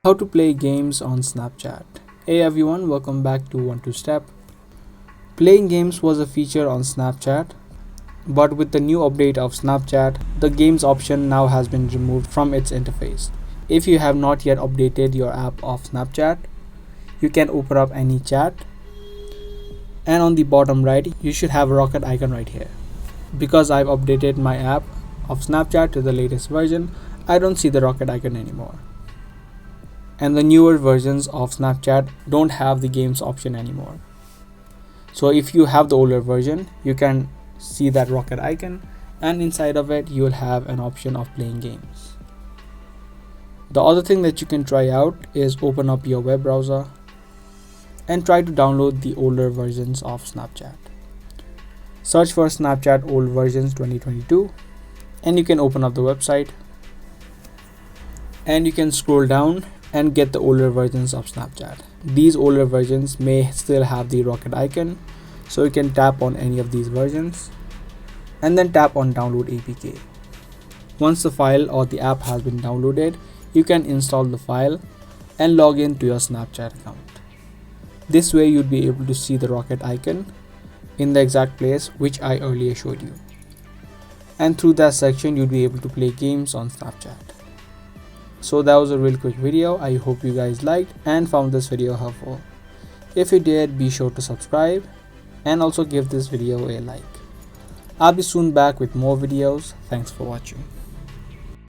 How to play games on Snapchat. Hey everyone, welcome back to One Two Step. Playing games was a feature on Snapchat, but with the new update of Snapchat, the games option now has been removed from its interface. If you have not yet updated your app of Snapchat, you can open up any chat, and on the bottom right, you should have a rocket icon right here. Because I've updated my app of Snapchat to the latest version, I don't see the rocket icon anymore. And the newer versions of Snapchat don't have the games option anymore. So if you have the older version, you can see that rocket icon, and inside of it you will have an option of playing games. The other thing that you can try out is open up your web browser and try to download the older versions of Snapchat. Search for Snapchat old versions 2022 and you can open up the website and you can scroll down and get the older versions of Snapchat. These older versions may still have the rocket icon, so you can tap on any of these versions and then tap on download APK. Once the file or the app has been downloaded, you can install the file and log in to your Snapchat account. This way you'd be able to see the rocket icon in the exact place which I earlier showed you. And through that section you'd be able to play games on Snapchat. So that was a real quick video. I hope you guys liked and found this video helpful. If you did, be sure to subscribe and also give this video a like. I'll be soon back with more videos. Thanks for watching.